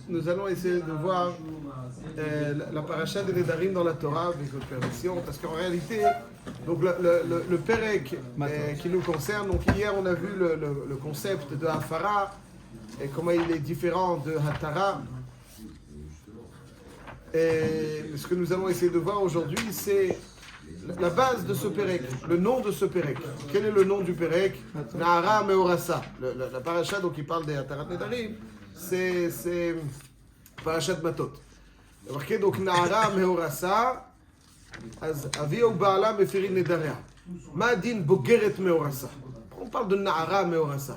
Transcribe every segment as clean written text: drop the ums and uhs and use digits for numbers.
nous allons essayer de voir la paracha des Nedarim dans la Torah avec votre permission, parce qu'en réalité, donc le Perek qui nous concerne, donc hier on a vu le concept de Hafara et comment il est différent de Hatara. Et ce que nous allons essayer de voir aujourd'hui, c'est la base de ce Perek, le nom de ce Perek. Quel est le nom du Perek? Nahara Meorasa. La paracha donc il parle des Hatarat Nedarim, c'est parachat Matot. Il y a marqué donc Nahara Meorasa, Avia ou Baala Mefirin Nedaria. Madin Bogeret Meorasa. On parle de Nahara Meorasa.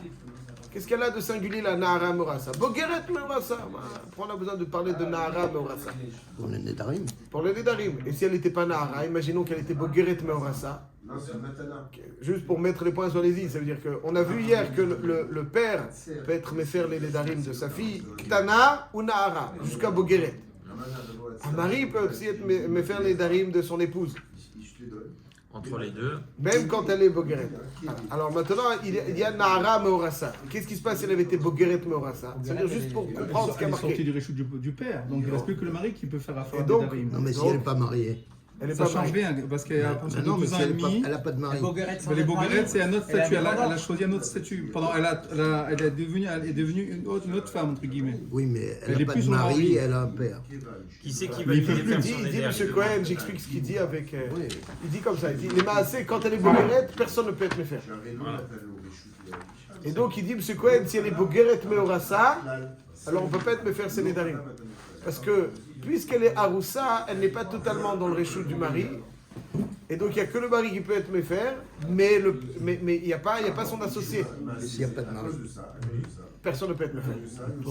Qu'est-ce qu'elle a de singulier la Nahara Meorasa? Bogeret Meorasa. Pourquoi on a besoin de parler de Nahara Meorasa? Pour les Nedarim. Pour les Nedarim. Et si elle n'était pas Nahara, imaginons qu'elle était Bogeret Meorasa. Non, c'est Matana. Juste pour mettre les points sur les i, ça veut dire qu'on a vu hier que le père peut être méfer les Nedarim de sa fille, Ktana ou Nahara, jusqu'à Bogeret. Un mari peut aussi être méfer les Nedarim de son épouse. Entre les deux. Même quand elle est Bogeret. Alors maintenant, il y a Nahara Meorasa. Qu'est-ce qui se passe si elle avait été Bogeret Meorasa? C'est-à-dire juste pour comprendre ce qui a Elle est sortie marqué. du réchou du père, donc il ne reste plus que le mari qui peut faire affaire Et à donc- Nedarim. Non, mais si Donc- elle n'est pas mariée. Elle est Ça pas change mariée. rien, parce qu'elle a Mais non, mais 12 ans si et elle demi. n'a pas de mari. Mais les Bogueret, c'est un autre statut. Elle a choisi un autre statut. Elle est devenue une autre femme, entre guillemets. Oui, mais elle Elle est n'a pas plus de son mari, mari. elle a un père. Qui c'est qui Mais va il lui peut faire plus. Il dit, son M. éder? Cohen, j'explique ce qu'il dit avec. Oui. Il dit comme ça, il dit les Maasé, quand elle est Bogeret, personne ne peut être méfer. Et donc il dit, M. Cohen, si elle est Bogeret Meorasa, alors on ne peut pas être méfer ses Nedarim. Parce que puisqu'elle est Aroussa, elle n'est pas totalement dans le réchou du mari. Et donc il n'y a que le mari qui peut être méfer, mais il n'y a pas son associé. Et s'il n'y a pas de mari. Personne ne peut être méfer.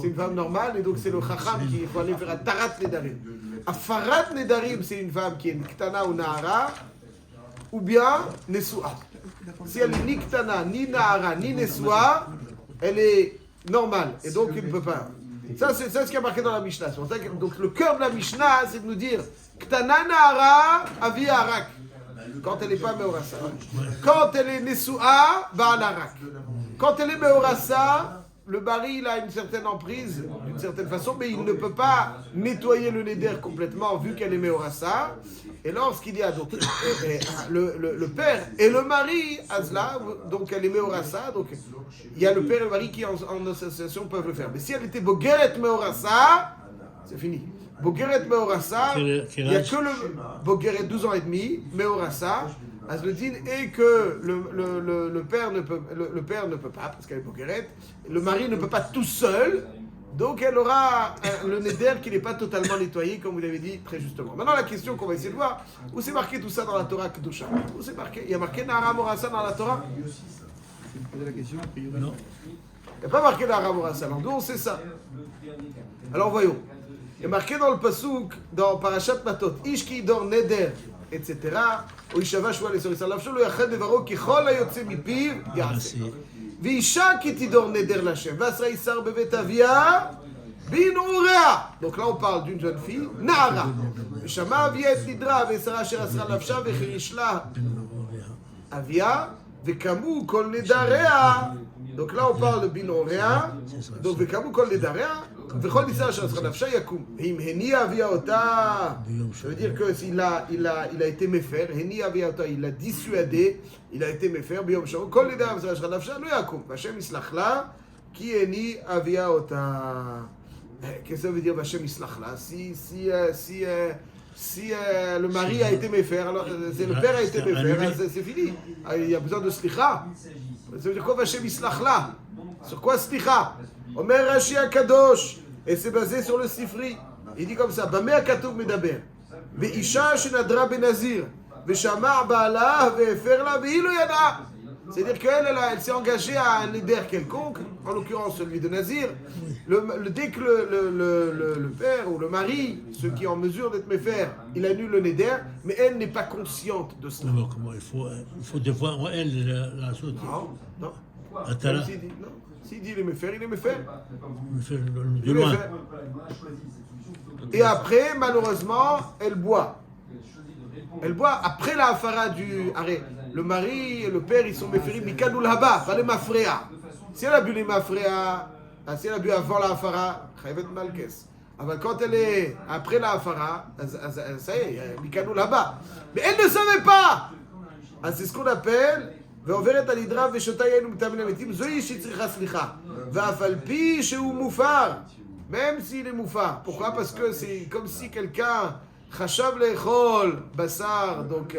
C'est une femme normale et donc c'est le Chacham qui faut aller faire à Tarat Nedarim. À Farat Nedarim, c'est une femme qui est Ktana ou Nahara, ou bien Nesua. Si elle est ni Ktana, ni Nahara, ni Nesua, elle est normale et donc il ne peut pas. Ça, c'est ce qui est marqué dans la Mishnah. C'est pour ça que, donc le cœur de la Mishnah, c'est de nous dire Ktana Nahara, Avi Arak. Quand elle n'est pas Meorasa. Quand elle est Nesua, Baal Arak. Quand elle est Meorasa, le mari il a une certaine emprise, d'une certaine façon, mais il ne peut pas nettoyer le neder complètement vu qu'elle est Meorasa. Et lorsqu'il y a donc le père et le mari, Azla, donc elle est Meorasa, donc il y a le père et le mari qui en association peuvent le faire. Mais si elle était Bogeret Meorasa, c'est fini. Bogeret Meorasa, il n'y a que le Bogeret 12 ans et demi, Meorasa, Azledin, et que le père ne peut pas, parce qu'elle est Bogeret, le mari ne peut pas tout seul, donc elle aura le neder qui n'est pas totalement nettoyé, comme vous l'avez dit très justement. Maintenant la question qu'on va essayer de voir, où c'est marqué tout ça dans la Torah Kedusha? Où c'est marqué? Il y a marqué Nahara Meorasa dans la Torah? Je vais poser la question, a priori. Non. Il n'y a pas marqué Nahara Meorasa, alors d'où on sait ça? Alors voyons. Il y a marqué dans le Pasuk, dans Parashat Matot, Ish ki dor neder, etc. או ישבע שבועה לאסור על נפשו, לא יאחד דברו ככל היוצא מפיו יעשה. ואישה כי תדור נדר להשם, ועשרה איסר בבית אביה בנעוריה. Donc là on parle d'une jeune fille, נערה. ושמע אביה את נדרה, ועשרה אשר אסרה על נפשה, וחיריש לה אביה, וקמו כל נדריה. Donc là on parle de בנעוריה, donc וקמו כל נדריה, וכל ניסה אשר אסרה נפשה יקום. אם הניע אביה אותה, ça veut dire que s'il a été méfer, הניע אביה אותה, il a dissuadé, il a été méfer, ביום שעות, כל נדריה אשר אסרה נפשה לא יקום. והשם יסלח לה, כי הניע אביה אותה. Qu'est-ce que ça veut dire Vachem Islach là? Si le mari a été méfer, alors le père a été méfer, c'est fini. Il y a besoin de slicha. Ça veut dire quoi Vachem Islach là? Sur quoi slicha? Omer Rashi Akadosh. Et c'est basé sur le Sifri. Il dit comme ça Bameh Akatov Medaber. Ve'isha shenadra benazir. Ve'shama' ba'ala ve'efer la ve'ilu yada. C'est-à-dire qu'elle elle s'est engagée à un éder quelconque, en l'occurrence celui de Nazir. Dès que le père ou le mari, ceux qui sont en mesure d'être méfer, il annule le néder, mais elle n'est pas consciente de cela. Non, comment il faut défendre elle la chose. Non. Attends là, S'il dit il est méfer, il est méfer. il fait le Il est musulman. méfer. Et après, malheureusement, elle boit. Elle boit après la hafara du arrêt. Le mari et le père, ils sont méférim, mikadou là-bas, les mafréa. Si elle a bu les mafréa, אז si elle a bu avant la hafara, חייבת מלכס. אבל quand elle est après la hafara, אז ça y est, מכאנו là-bas. Mais elle ne savait pas! אז c'est ce qu'on appelle, ועוברת על נדרה ושותה יין ומטמא למתים, זוהי שצריכה סליחה. ואף על פי שהוא מופר, même s'il est moufar. Pourquoi? Parce que c'est comme si quelqu'un חשב לאכול בשר, donc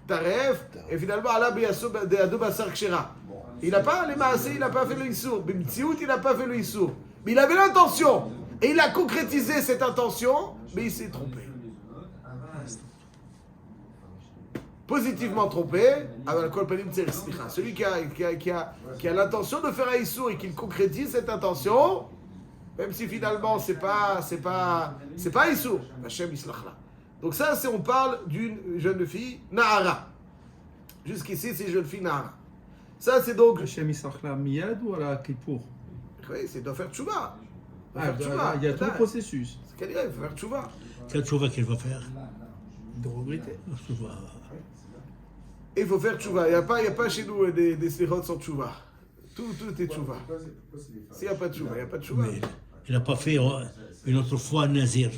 טרף, et finalement עלה בידו בשר כשרה. Il n'a pas, les maasés, il n'a pas fait le issour. Bimtsiout, il n'a pas fait le issour. Mais il avait l'intention. Et il a concrétisé cette intention, mais il s'est trompé. Positivement trompé, celui qui a l'intention de faire un issour et qui concrétise cette intention, même si finalement c'est pas issour, Hachem Islachla. Donc ça, c'est on parle d'une jeune fille, Nahara. Jusqu'ici, c'est une jeune fille Nahara. Ça, c'est donc. Hachem Islachla Miyad ou à la Kippour? Oui, c'est de faire tchouva. Il y a tout le processus. C'est qu'elle il faut faire tchouva. Quelle tchouva qu'elle va faire? De regretter. Il faut faire tchouva. Il n'y a pas chez nous des slichot sans tchouva. Tout est tchouva. S'il n'y a pas de tchouva, il n'y a pas de tchouva. Mais il n'a pas fait une autre fois Nazir.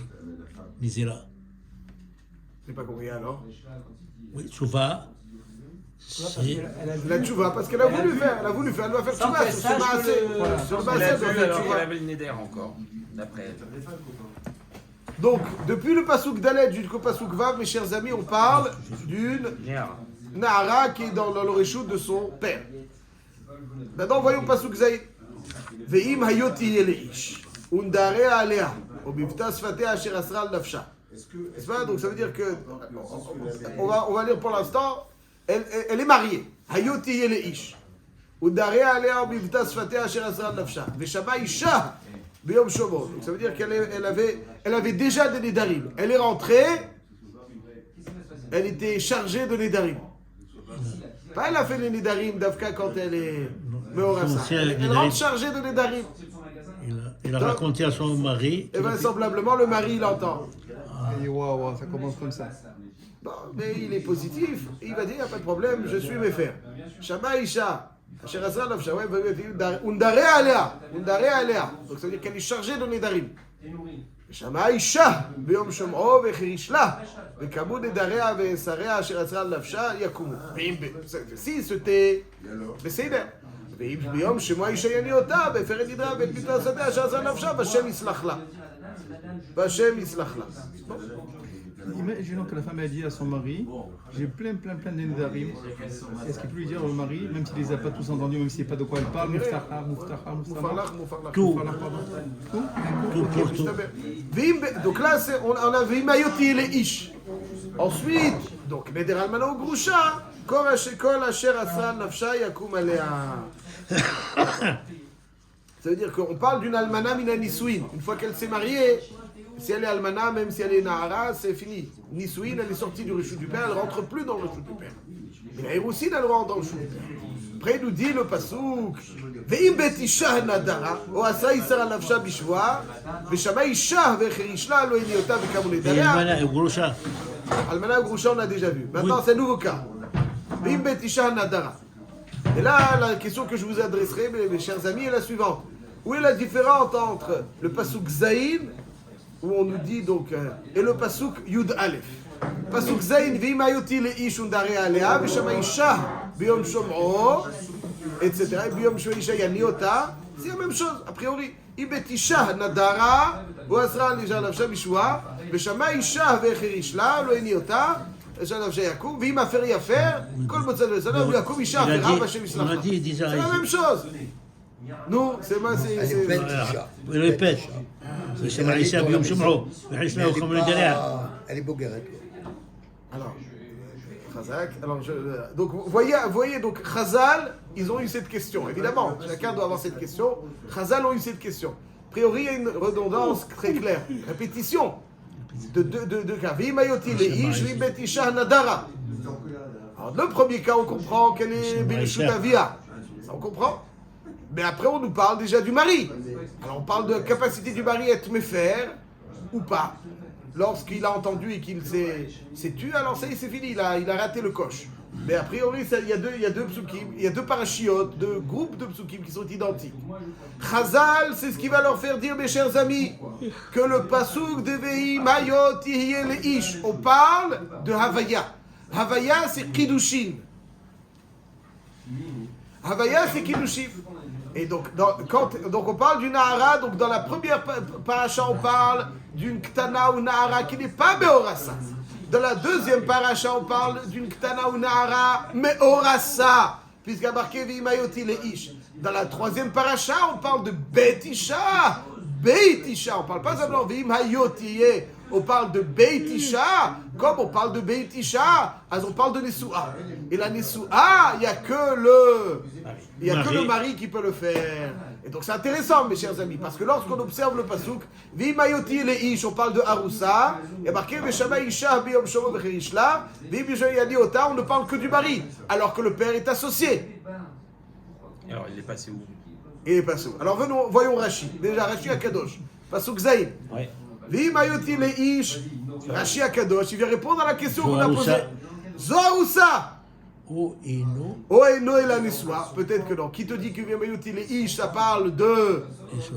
Nizira. Je n'ai pas compris alors. Oui, tchouva. C'est. La tchouva, parce qu'elle a voulu faire. Elle doit faire tchouva. Sur le maasé. Sur le maasé, elle doit faire tchouva. Elle avait le neder encore, d'après elle. Donc, depuis le Passouk Dalet jusqu'au Passouk Vav, mes chers amis, on parle d'une Nahara qui est dans le réchout de son père. Maintenant, voyons Passouk Zaïd. Ve'im hayoti yeleish, undare alea, obivta sfatea asher asra al nafsha. N'est-ce pas? Donc ça veut dire que, on va lire pour l'instant, elle est mariée. Hayoti yeleish, undare alea, obivta sfatea asher asra al nafsha. Veshama isha. Donc ça veut dire qu'elle avait déjà des Nédarim. Elle est rentrée, elle était chargée de Nédarim. Pas elle a fait les Nédarim d'Afka quand elle est Meorasa. Elle rentre chargée de Nédarim. Il a raconté à son mari. Et vraisemblablement, le mari l'entend. Et waouh, ça commence comme ça. Bon, mais il est positif. Il va dire, il n'y a pas de problème, je suis mes frères. Shama Isha. Donc ça veut dire qu'elle est chargée de Nédarim. שמעה אישה ביום שומעו והחרישלה וכמות נדריה ושריה אשר עצרה על נפשה יקומו. si c'était בסדר. ואם ביום שמוע אישה יני אותה והפרת נדריה ואת ביתו השדה אשר עצרה על נפשה והשם יסלח לה. והשם יסלח לה. Imaginons que la femme a dit à son mari, j'ai plein de Nédarim. Est-ce qu'il peut lui dire au mari, même s'il ne les a pas tous entendus, même s'il ne sait pas de quoi elle parle, Mouftaha, tout. Donc là, on a Vimayoti les Ish. Ensuite, donc, Neder Almana ou Grusha, Kol Asher Asra Nafsha Yakum Alea. Ça veut dire qu'on parle d'une Almana Mina Nisouin. Une fois qu'elle s'est mariée, si elle est Almana, même si elle est Nahara, c'est fini. Nisouin, elle est sortie du Réchou du Père, elle ne rentre plus dans le Réchou du Père. Et la Héroussine, elle rentre dans le Réchou du Père. Après, il nous dit le Passouk Ve'im bet isha nadara, o asa isar al nafsha bishwa, ve'shama isha ve'cherishla lo eniota ve'kamu nedaria. Almana et Groucha. Almana et Groucha, on a déjà vu. Maintenant, c'est un nouveau cas. Ve'im bet isha nadara. Et là, la question que je vous adresserai, mes chers amis, est la suivante. Où est la différence entre le Passouk Zayin, où on nous dit donc, et le Passouk Yud Aleph? Passouk Zayin, Ve'im hayoti leish undare alea, ve'shama isha biyom shom'o, etc. Et biyom shom'o isha yaniota, c'est la même chose, a priori. Ibet isha nadara, ou asra l'isha nafsha bishwa, ve'shama isha ve'cherishla, lo yaniota, l'isha nafsha yakum, ve'im afer yafer, kol motzad ve'salam, yakum isha afera, v'ashem yislachla. C'est la même chose. Nous, c'est moi, c'est... Il répète. C'est Maïssa Biom Shumro. Elle est boguerette. Alors, Chazak, donc voyez, donc Chazal, ils ont eu cette question. Évidemment, chacun doit avoir cette question. Chazal ont eu cette question. A priori, il y a une redondance très claire. Répétition de deux cas. Vimayoti leish, vibetisha nadara. Alors, le premier cas, on comprend qu'elle est Birishutavia. Ça, on comprend. Mais après, on nous parle déjà du mari. Alors, on parle de la capacité du mari à être méfaire ou pas. Lorsqu'il a entendu et qu'il s'est tué, alors ça y est, c'est fini, il a raté le coche. Mais a priori, il y a deux psukim, il y a deux parachiotes, deux groupes de psukim qui sont identiques. Chazal, c'est ce qui va leur faire dire, mes chers amis, que le pasuk de Vehi Mayot Yihye Leish, on parle de Havaya. Havaya, c'est Kiddushin. Havaya, c'est Kiddushin. Et donc, donc on parle du Nahara, donc dans la première paracha, on parle d'une Ktana ou Nahara qui n'est pas Beorasa. Dans la deuxième paracha, on parle d'une Ktana ou Nahara Meorasa, puisqu'il y a marqué Vimayoti Leish. Dans la troisième paracha, on parle de Beitisha. Beitisha, on ne parle pas simplement Vimayoti, on parle de Beitisha, comme on parle de Beitisha, on parle de Nesua. Et la Nesua, il n'y a que le mari qui peut le faire. Et donc c'est intéressant, mes chers amis, parce que lorsqu'on observe le pasuk, Vimayoti Leish, on parle de Arusa, il y a marqué Veshama Isha Biyom Shomo Becherishla, Vibijayani Ota, on ne parle que du mari, alors que le père est associé. Alors, il est passé où? Il est passé où? Alors voyons Rashi. Déjà, Rashi Akadosh. Pasuk Zayin. Oui. Vimayoti Leish, Rashi Akadosh, il vient répondre à la question qu'on a posée. Zoharusa. O Eno. O Eno et la Nesua, peut-être que non. Qui te dit que Vimayoti Leish, ça parle de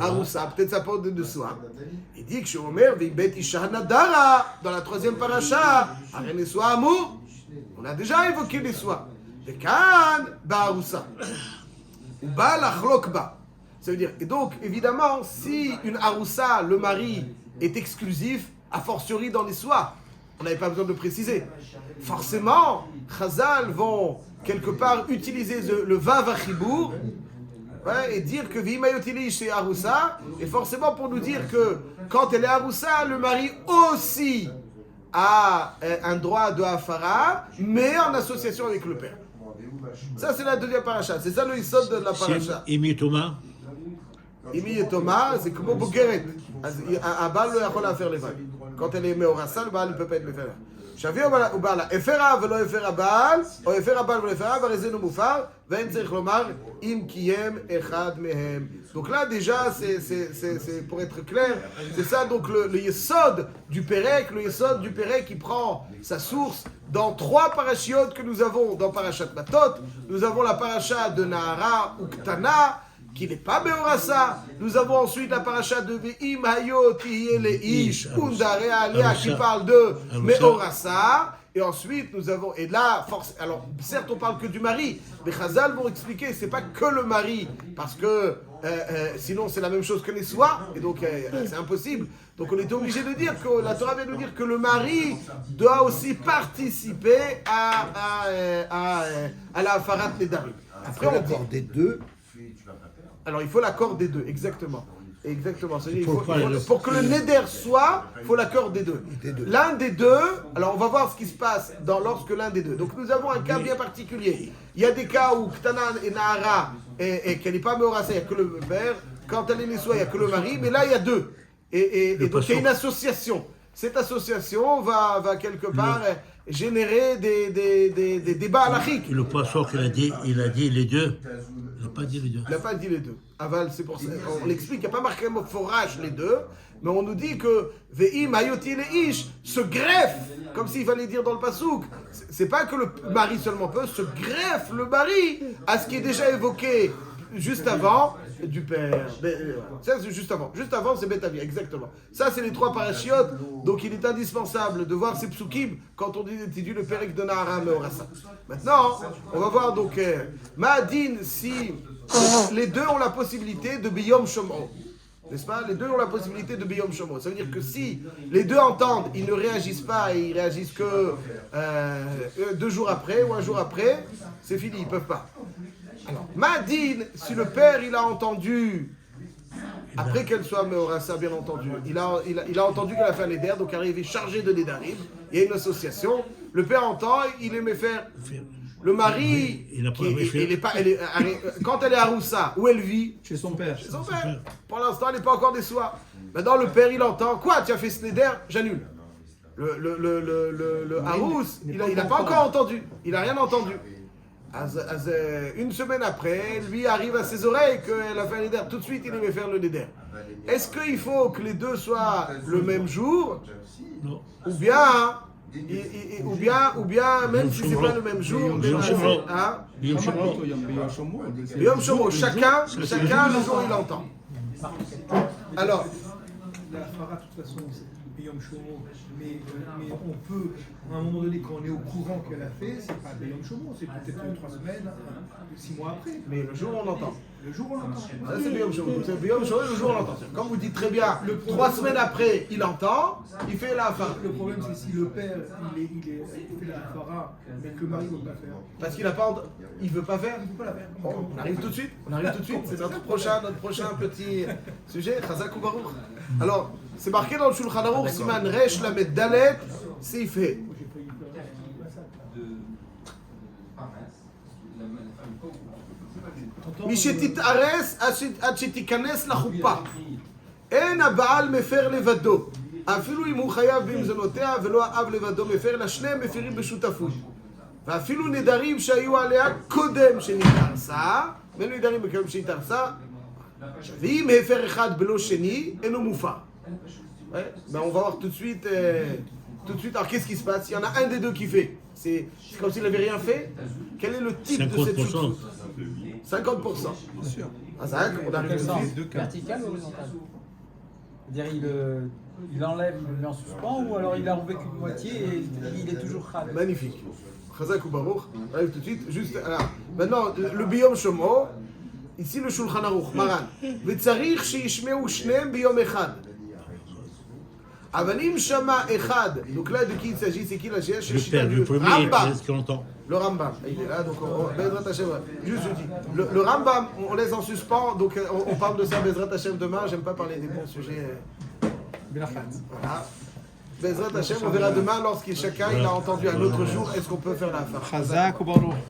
Arusa, peut-être ça parle de Nesua. Il dit que chez Omer, Vibet Isha Nadara, dans la troisième paracha, Are Nesua Amour, on a déjà évoqué Nesua. Et Kan, Ba'arusa. Ou Ba la Chlokba. Ça veut dire, et donc, évidemment, si une Arusa, le mari, est exclusif, a fortiori dans Nesua, on n'avait pas besoin de le préciser. Forcément, Chazal vont quelque part utiliser le Vav Achibour et dire que Vimayotili chez Arusa, et forcément pour nous dire que quand elle est Arusa, le mari aussi a un droit de Hafara, mais en association avec le père. Ça, c'est la deuxième paracha. C'est ça le Yisod de la paracha. Imi Thomas. Imi et Thomas, c'est comme Bogeret. Un Baal ne peut pas faire les vagues. Quand elle est Meorasa, le Baal ne peut pas être le faire. Shavi ou Baal, Efera velo Efera Baal, ou Efera Baal velo Efera, Varezenu Mufar, Vein Tzerich Lomar, Im Kiyem Echad Mehem. Donc là, déjà, c'est pour être clair, c'est ça donc le Yesod du Pérec, qui prend sa source dans trois parachiotes que nous avons dans Parashat Matot. Nous avons la paracha de Nahara ou Ktana, qui n'est pas Beorasa. Nous avons ensuite la paracha de Ve'im Hayot Yihye Leish, Undare Alea, qui parle de Beorasa. Et ensuite, nous avons, et là, alors, certes, on parle que du mari, mais Chazal vont expliquer, c'est pas que le mari, parce que sinon c'est la même chose que les soirs, et donc c'est impossible. Donc on était obligé de dire que la Torah vient de dire que le mari doit aussi participer à la Hafarat Nedarim. Après l'accord des deux. Alors il faut l'accord des deux, exactement. Exactement. Pour que le neder soit, il faut l'accord des deux. L'un des deux, alors on va voir ce qui se passe lorsque l'un des deux. Donc nous avons un cas bien particulier. Il y a des cas où Ktana et Nahara, et qu'elle n'est pas Meorasa, il n'y a que le père. Quand elle est Nesua, il n'y a que le mari. Mais là, il y a deux. Et donc il y a une association. Cette association va quelque part générer des débats halachiques. Le poisson qu'il a dit les deux. Il n'a pas dit les deux. Il n'a pas dit les deux. Aval, c'est pour ça. On l'explique, il n'y a pas marqué un mot forage les deux, mais on nous dit que Ve'im Hayoti Leish se greffe, comme s'il fallait dire dans le pasouk. C'est pas que le mari seulement peut, se greffe le mari à ce qui est déjà évoqué juste avant du père. Ça, c'est juste avant. Juste avant, c'est Betavia, exactement. Ça, c'est les trois parachiotes. Donc, il est indispensable de voir ces psukim quand on étudie le Pérec de Nahara Meorasa. Maintenant, on va voir donc Ma'adin, si les deux ont la possibilité de Biyom Shomro. N'est-ce pas? Les deux ont la possibilité de Biyom Shomro. Ça veut dire que si les deux entendent, ils ne réagissent pas et ils réagissent que 2 jours après ou 1 jour après, c'est fini, ils ne peuvent pas. Alors, Ma'adin, si le père il a entendu, après qu'elle soit Meorasa, bien entendu, il a entendu qu'elle a fait un Neder, donc elle est chargée de Nedarim, il y a une association, le père entend, il aimait faire. Le mari, quand elle est à Roussa, où elle vit? Chez son père. Chez son père. Pour l'instant, elle n'est pas encore des soirs. Maintenant, le père, il entend. Quoi, tu as fait ce Neder? J'annule. Le Harous, il n'a pas encore entendu. Il n'a rien entendu. Une semaine après, lui arrive à ses oreilles qu'elle a fait un Neder. Tout de suite, il aimait faire le Neder. Est-ce qu'il faut que les deux soient le même jour? Non. Ou bien ou bien même si c'est pas le même jour, Yom Shomro. hein, Yom Comment Shomro. plutôt Yom Shomo, Yom Shomo, chacun le jour il entend. Alors, La Hafara, de toute façon, c'est Yom Shomo, mais on peut, à un moment donné, quand on est au courant qu'elle a fait, c'est pas Yom Shomo, c'est peut-être 3 semaines, 6 mois après. mais le jour on entend. Le jour, on l'entend. Ça c'est Yom Shomo. C'est Yom Shomo, le jour on l'entend. Comme vous dites très bien, 3 semaines après il entend, il fait la fin. Le problème, c'est si le père, il fait la Hafara, mais que le mari ne veut pas faire. Parce qu'il a pas, il veut pas faire. Il ne peut pas la faire. Bon, on arrive tout de suite. C'est notre prochain petit sujet. Chazak ou Baruch. Alors, c'est marqué dans le Shulchan Aruch, Siman Resh Lamed Dalet, Seifhe. משתתארס עד שתיכנס לחופה. אין הבעל מפר לבדו. אפילו אם הוא חייב במזונותיה ולא האב לבדו מפר, לשניהם מפירים בשותפות. ואפילו נדרים שהיו עליה קודם שנתארסה, ואין נדרים בקודם שנתארסה, ואם הפר אחד בלא שני, אינו מופר. Ouais, ben on va voir tout de suite. Alors qu'est-ce qui se passe? Il y en a un des deux qui fait. C'est comme s'il n'avait rien fait. Quel est le type de cette 50%. chouchoute? 50%. Bien sûr. Ah, c'est vrai qu'on arrive Quel sens? dessus. Deux cas. Vertical ou horizontal? C'est-à-dire il enlève, il le met en suspens ou alors il a enlevé qu'une moitié et il est toujours khal. Magnifique. Chazak ou Baruch. On arrive tout de suite. Juste, alors, maintenant, le Biyom Shomo. Ici, le Shulchan Aruch. Maran. V'tzarich she'yishmeu shneim biyom echad. Avanim shama echad. Donc là, de qui il s'agit? C'est qui la chèche? Le père du premier, Rambam. c'est ce qu'on entend. Le Rambam, il est là, donc Bezrat Hashem. Juste je dis, le Rambam, on laisse en suspens, donc on parle de ça Bezrat Hashem demain. J'aime pas parler des bons sujets. Belachat. Voilà. Bezrat Hashem, on verra demain lorsqu'il chacun il a entendu un autre jour. Est-ce qu'on peut faire la fin? Chazak ou Baruch.